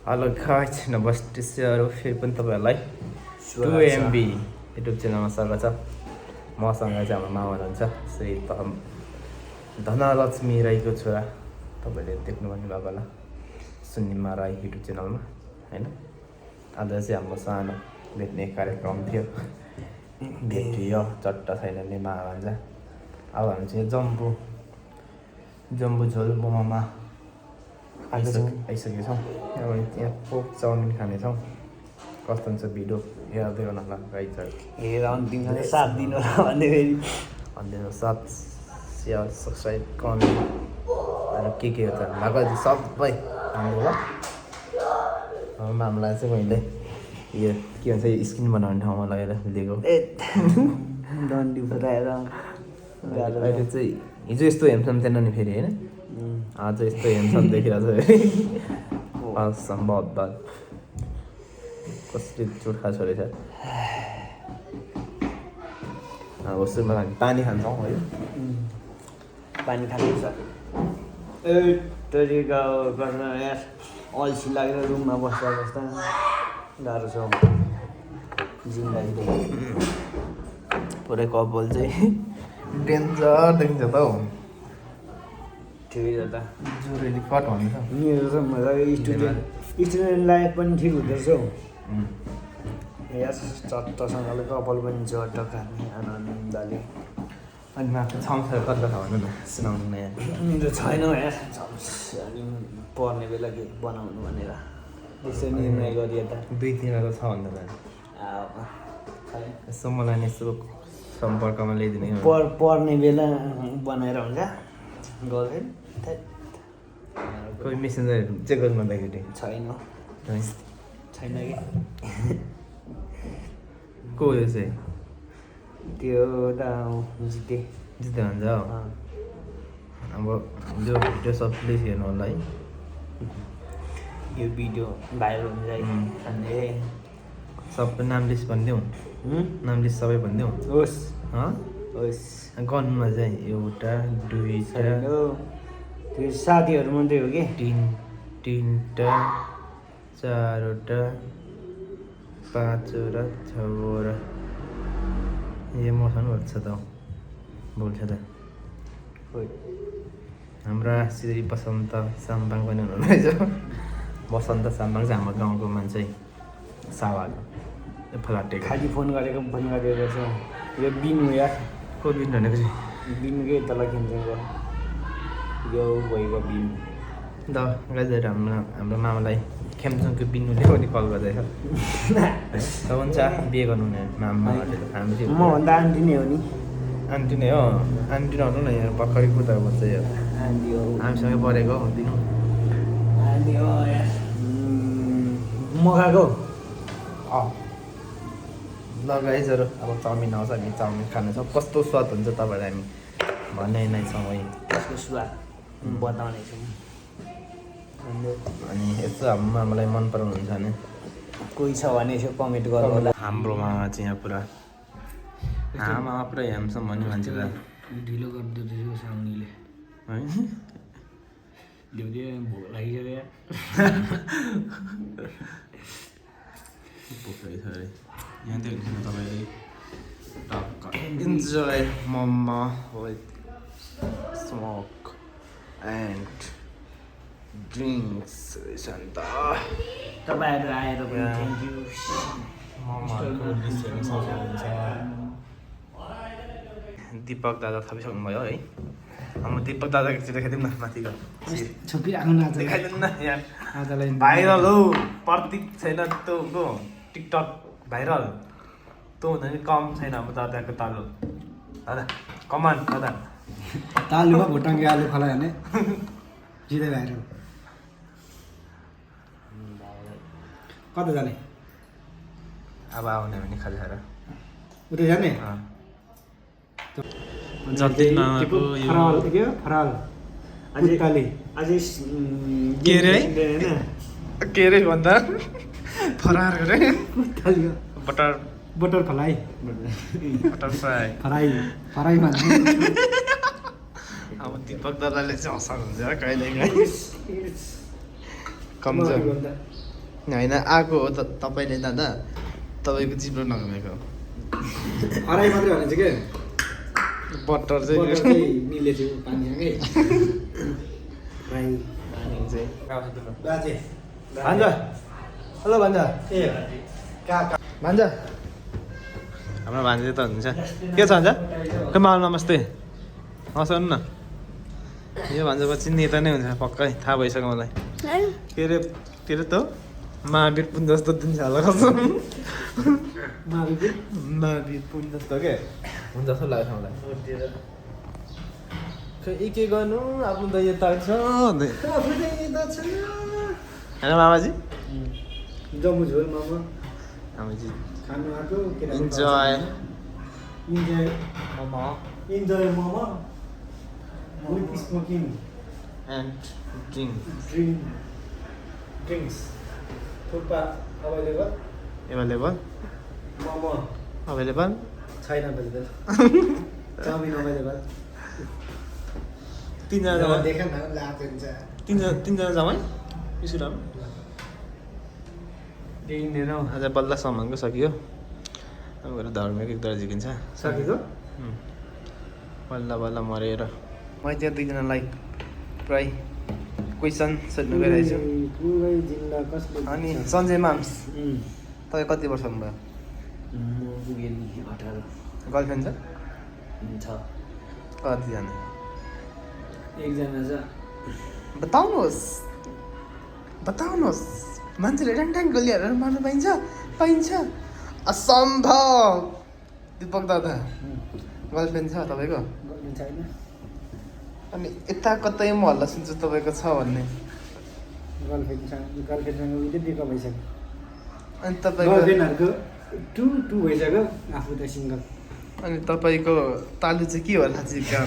Hello guys नमस्तेहरू फेरि पनि तपाईँहरूलाई 2MB युट्युब च्यानलमा स्वागत छ। मसँग चाहिँ हाम्रो मामा हुनुहुन्छ श्री धनलक्ष्मी राईको छोरा, तपाईँले देख्नु पनि भएको होला सुनिमा राई युट्युब च्यानलमा होइन। आज चाहिँ हाम्रो सानो भेट्ने कार्यक्रम थियो, भेटियो चट्ट छैन नि मामा भन्छ। अब हामी चाहिँ जम्बु झोल मोमोमा आइसकेको छौँ। अब यहाँ पोक चाउमिन खानेछौँ। कस्तो हुन्छ भिडियो हेर्दै गर्नु होला गाइस। अन्तिम साथ दिनु होला भन्दै फेरि अन्तिमको साथ सेयर सब्सक्राइब कमेन्ट अनि के हुन्छ भएको सबै हाम्रो होला। मामलाई चाहिँ मैले यो के भन्छ स्क्रिन बनाउने ठाउँमा लगेर दिएको। डन्डी फुटाएर अहिले चाहिँ हिजो यस्तो हेमसम थिएन नि फेरि होइन, आज यस्तो हेमसम देखिरहेको छ। असम्भव बात कसरी चुट्खा छोडेछ। अब सुरुमा हामी पानी खान्छौँ है, पानी खानुपर्छ। तरिका गर्न यार अल्छी लागेर रुममा बस्दा बस्दा गाह्रो छ जिन्दगी। पुरै कपाल चाहिँ डेन्जर देखिन्छ त हौ, ठिकै छ त। जुरेली कट हुन्छ मेरो त मजाले स्टुडेन्ट लाइफ पनि ठिक हुँदो रहेछ हौ यार। चट्टसँगले कपाल पनि चट्ट खाने आनन्दले। अनि माथि छाउँछ कता छ भन्नु न, सुनाउनु न यार। मेरो छैन यार अनि पढ्ने बेला के बनाउनु भनेर यसो निर्णय गरिए त 2-3 छ भन्दा यसो मलाई नि यसो सम्पर्कमा ल्याइदिने। पढ्ने बेला बनाएर हुन्छ गर्लफ्रेन्ड कोही मेसेन्जरहरू चेक गर्नु भन्दाखेरि छैन छैन कि को यो चाहिँ त्यो त जिते भन्छ हौ। अब यो भिडियो सबले हेर्नु होला है, यो भिडियो भाइरल हुन्छ अनि सबै नाम लिस्ट भनिदेऊ, नाम लिस्ट सबै भनिदेऊ। होस् होस् गनमा चाहिँ एउटा 2टा त्यो साथीहरू मात्रै हो कि 3टा 4वटा 5वटा 6वटा ए मसँग भन्छ त बोल्छ त। हाम्रा श्री बसन्त साम्बाङ पनि हुनुहुँदैछ। बसन्त साम्बाङ चाहिँ हाम्रो गाउँको मान्छे सावाको फलाटे खालि फोन गरेको छ। यो बिनु यार को बिन भनेको चाहिँ बिनुकै तल खिन्छको यो भइगयो बिनु द गाइजहरू हाम्रो मामालाई खेम्चङको बिनुले पनि कल गर्दैछ। हुन्छ बिहे गर्नु हुने मामा हामी चाहिँ मभन्दा आन्टी नै हो नि। आन्टी नै हो, आन्टी नहुनु न यहाँ भर्खरै कुदाको बच्च यो आन्टी हो हामीसँगै परेको बिनु आन्टी हो यार मगाएको ल गाइजहरू। अब चाउमिन आउँछ, हामी चाउमिन खानेछौँ। कस्तो स्वाद हुन्छ तपाईँलाई हामी भन्ने नै छौँ है, त्यसको स्वाद बताउने छौँ। अनि यस्तो हाम्रो मामालाई मन पराउनुहुन्छ भने कोही छ भने यसो कमेन्ट गर्नु होला। हाम्रो मामा चाहिँ यहाँ पुरा मामा पुरा ह्यान्डसम भन्ने मान्छे त ढिलो गरिदिँदो रहेछ साउनीले है। ल्याउँदै भोक लागिसक्यो भोक छ अरे यहाँ देख्नु तपाईँले। Enjoy momo with smoke and drinks रहेछ नि त। तपाईँहरू आएर पनि थ्याङ्क यू। दीपक दादा थपिसक्नुभयो है। हाम्रो दीपक दादाको चाहिँ देखाइदिउँ न माथिको छोपिराख्नु न देखाइदिउँ न यार। आजलाई भाइरल हौ प्रतीक छैन तँको टिकटक भाइरल तँ हुँदा नि कम छैन हाम्रो दादाको तालु। दादा कमान दादा तालुमा भुटाङको आलु खलायो भने जित्दै भएर कता जाने? अब आउने भने खाजा खाएर उतै जाने? फराल अझै के अरे भन्दा फरार गरे बटर फ्राई फ्राई भन्छ। अब दीपक दादाले चाहिँ हँसाउनुहुन्छ कहिले कमजोर होइन आएको हो त तपाईँले दादा तपाईँको जिब्रो नघमेको हराई मात्रै भने चाहिँ के बटर बटर चाहिँ चाहिँ मिलेको पानीसँगै फ्राई चाहिँ बाजे भान्जा हेलो भान्जा ए काका भान्जा हाम्रो भान्जा त हुन्छ के छ भान्जा खै माल नमस्ते हँसाउनु न यो भान्जापछि नेता नै हुन्छ पक्कै थाहा भइसक्यो मलाई के अरे त महावीर पुन जस्तो दिन होला कसम महावीर पुन जस्तो के हुन्छ जस्तो लाग्छ मलाई खै के गर्नु आफ्नो त यता छ होइन मामाजी जम्मू झोल मामा मामाजी खानु आएको इन्जोय इन्जोय मामा इन्जोय मामा with smoking and drink drinks thukpa available available momo available छैन अभाइलेबल चाउमिन अभाइलेबल तिनजना जामा देखा न लाज हुन्छ तिनजना जामै स्कुल देखिँदैन आज बल्ल सामानको सकियो अब गएर धर्मको एक दर झिकिन्छ सकेको बल्ल बल्ल मरेर मैले त्यहाँ दुईजनालाई प्राय क्वेसन सोध्नु गइरहेको छु पुरै जिल्ला कसले अनि सञ्जय माम्स तपाईँ कति वर्ष हुनुभयो म पुगेँ नि 18 गर्लफ्रेन्ड छ कतिजना एकजना छ बताउनुहोस् मान्छेले ट्याङ गोलीहरू मार्नु पाइन्छ असम्भव दिपक दादा गर्लफ्रेन्ड छ तपाईँको गर्लफ्रेन्ड छैन अनि यता कतै म हल्ला सुन्छु तपाईँको छ भन्ने गर्लफ्रेन्डसँग उतै बिका भइसक्यो अनि तपाईँको गर्लफ्रेन्डहरूको टु भइसक्यो आफू त सिङ्गल अनि तपाईँको तालु चाहिँ के होला चाहिँ कहाँ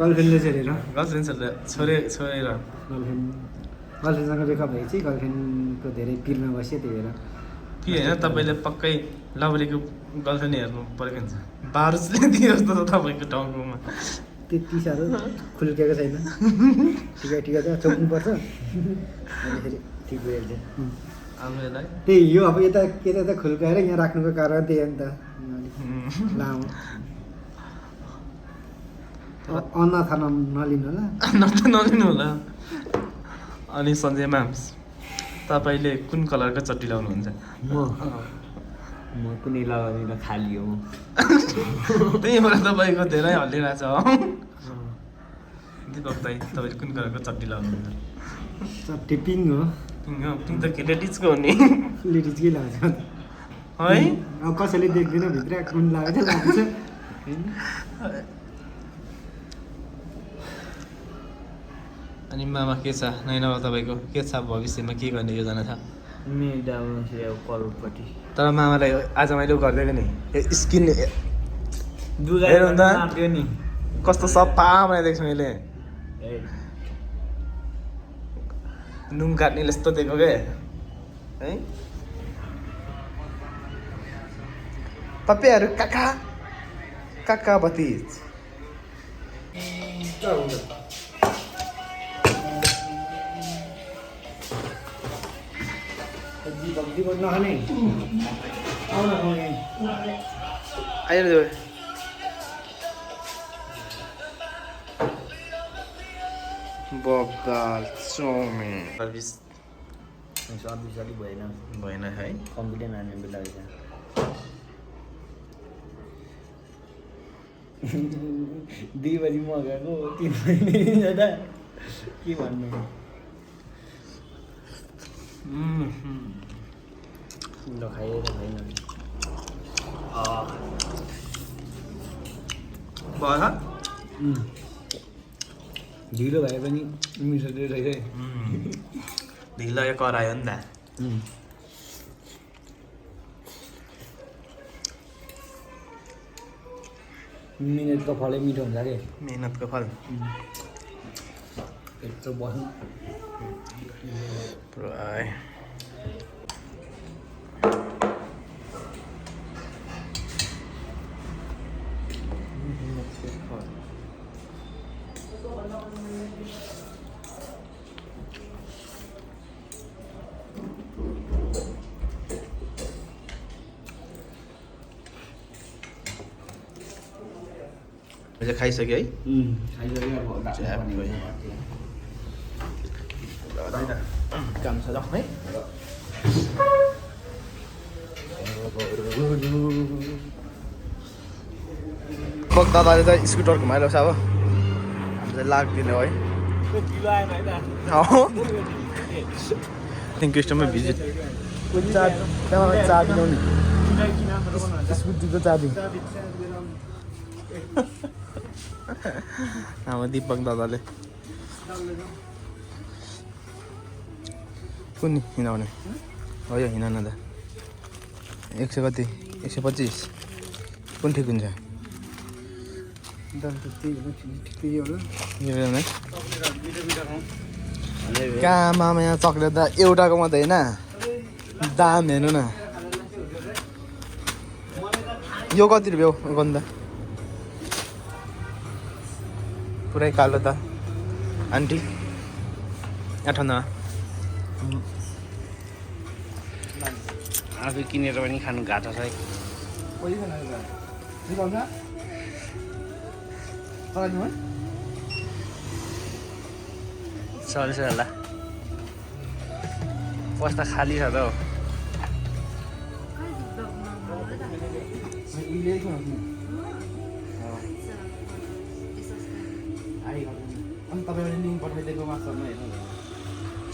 गर्लफ्रेन्डले छोडेर गर्लफ्रेन्ड छोडेर गर्लफ्रेन्डसँग बेकअप भएपछि गर्लफ्रेन्डको धेरै पिरमा बस्यो त्यही भएर कि होइन तपाईँले पक्कै लभलीको गर्लफ्रेन्ड हेर्नु परेको हुन्छ बारुसले दियो जस्तो छ तपाईँको टाउकोमा त्यति साह्रो खुल्केको छैन ठिक छ छोप्नुपर्छ अनिखेरि ठिक भइहाल्छ आफूलाई त्यही यो अब यता खुल्काएर यहाँ राख्नुको कारण त्यही हो नि त लामो अनाथा नलिनु होला नलिनु होला अनि सञ्जय माम्स तपाईँले कुन कलरको चड्डी लाउनुहुन्छ म कुनै लगाउँदिनँ खाली हो त्यही भएर तपाईँको धेरै हल्लिरहेछ हो दिपक दाई तपाईँले कुन कलरको चड्डी लाउनुहुन्छ चट्टी पिङ हो पिङ त लेडिजको हो नि लेडिजकै लाग्छ है अब कसैले देख्दैन भित्र कुन लाग्छ लाग्छ अनि मामा के छ नैनामा तपाईँको के छ भविष्यमा के गर्ने योजना छ करोडपट्टि तर मामालाई आज मैले गरिदिएको नि स्किन हेरौँ त नि कस्तो सफा बनाइदिएको छु मैले नुन काट्नेले यस्तो दिएको के है तपाईँहरू काका भतिज नखाने आउन खाउने आइहाल्यो बगाल चाउमिन सर्भिस अलिक भएन है कम्प्युटर नानी बेला दुई बजी मगाएको 3 बजी जाँदा के भन्नु खाएर छैन ढिलो भए पनि मिठो रहेछ ढिलो करायो नि त मिहिनेतको फलै मिठो हुन्छ कि मेहनतको फल यत्रो बस्नु पुरै अहिले खाइसक्यो है काम छ है दादाले त स्कुटर घुमाइरहेको छ अब हामी चाहिँ लाग्दिने है थिङ्क स्टोरमा भिजिट चाबी ल्याउने स्कुटीको चाबी हाम्रो दिपक दादाले कुन हिँडाउने हो यो हिँड न त 100 कति 125 कुन ठिक हुन्छ कहाँमा यहाँ चक्लेट त एउटाको मात्रै होइन दाम हेर्नु न यो कति रुपियाँ हो गन्दा पुरै कालो त आन्टी 58 आफै किनेर पनि खानु घाटा छ है चल्छ होला बस्दा खाली छ त हौ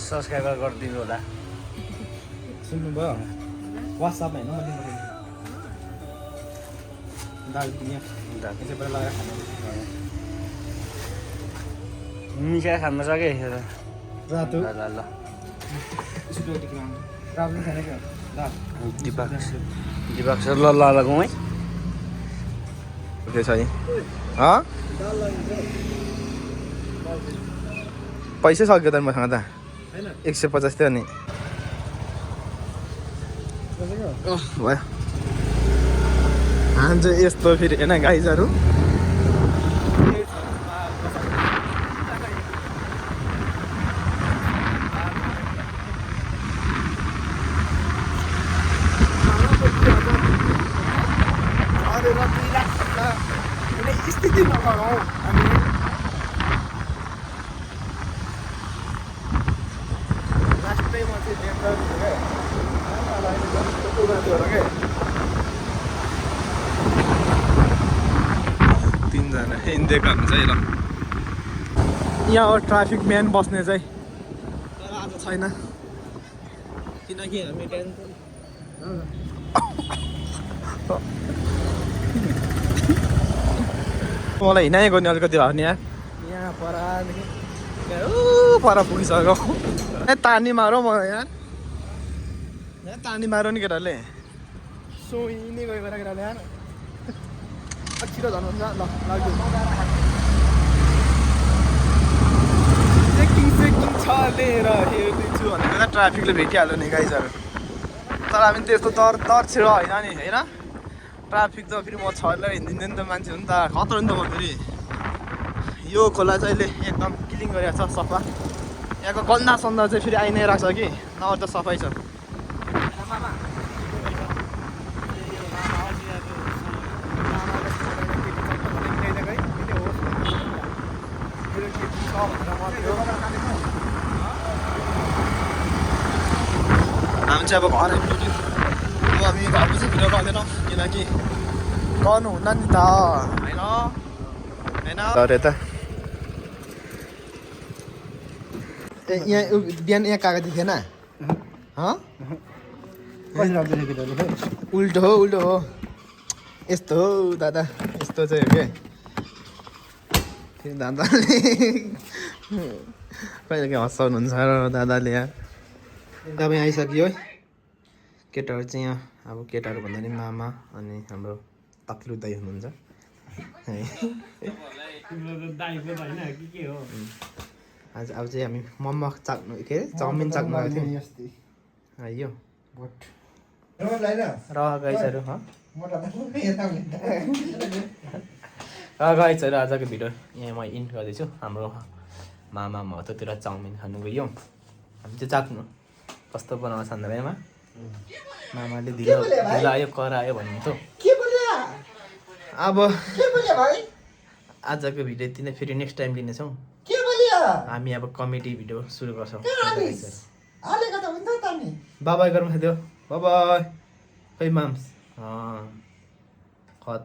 सब्सक्राइब गरिदिनु होला सुन्नुभयो वाट्सएपमा हेर्नु म लिङ्क पठाइदिन्छु दाल लगाएर खानु मिसाइ खान सके रातो ल दिपक सर ल लगौँ है के छ है पैसा सक्यो त मसँग त 150 थियो नि भयो हान्छ यस्तो फेरि होइन गाइजहरू स्थितिमा गरौँ हामी लास्टैमा चाहिँ तिनजना हिँडेको हुन्छ है ल यहाँ हो ट्राफिक म्यान बस्ने चाहिँ तर आज छैन किनकि हामी मलाई हिँडाइ गर्ने अलिकति भयो नि यहाँ परदेखि पर पुगिसक्यो तानी मारौ म यहाँ तानी मारौ नि केटाले सोइने गयो केटाले यहाँ छिटो झन् ल लाग्यो चेकिङ छ लिएर हेर्दैछु भनेको त ट्राफिकले भेटिहाल्यो नि गाइजहरू तर हामी त्यस्तो तर छिटो होइन नि होइन ट्राफिक त फेरि म छरेर हिँडिदिँदै नि त मान्छे हो नि त खतरा नि त म फेरि यो खोला चाहिँ अहिले एकदम क्लिन गरिरहेको छ सफा यहाँको गन्दा सन्दा चाहिँ फेरि आइ नै रहेछ कि नभए त सफाइ छ हामी चाहिँ अब घर आइपुग्यौँ अब हामी घरको चाहिँ भिडियो गर्दैनौँ किनकि गर्नु हुन्न नि त होइन होइन यता ए यहाँ बिहान यहाँ कागती थिएन उल्टो हो यस्तो हो दादा यस्तो चाहिँ हो क्या दादाले कहिले के हँसाउनुहुन्छ र दादाले यहाँ तपाईँ आइसक्यो है केटाहरू चाहिँ यहाँ अब केटाहरू भन्दा नि मामा अनि हाम्रो तक्लु दाइ हुनुहुन्छ आज अब चाहिँ हामी मोमो चाख्नु के अरे चाउमिन चाख्नु गएको थियौँ यो गाइसहरू गाइसहरू आजको भिडियो यहाँ म इन्ड गर्दैछु हाम्रो मामा महतोतिर चाउमिन खानु गयौँ हामी चाहिँ चाख्नु कस्तो बनाउँछ भन्दामा मामाले ढिलो आयो करायो भन्नुहुन्थ्यो अब आजको भिडियो यति नै, फेरि नेक्स्ट टाइम लिनेछौँ के बोलियो हामी। अब कमेडी भिडियो सुरु गर्छौँ। हालेको त हुन्छ त नि बाबाई गरौँ खाइदियो, बाबाई खै माम्स खत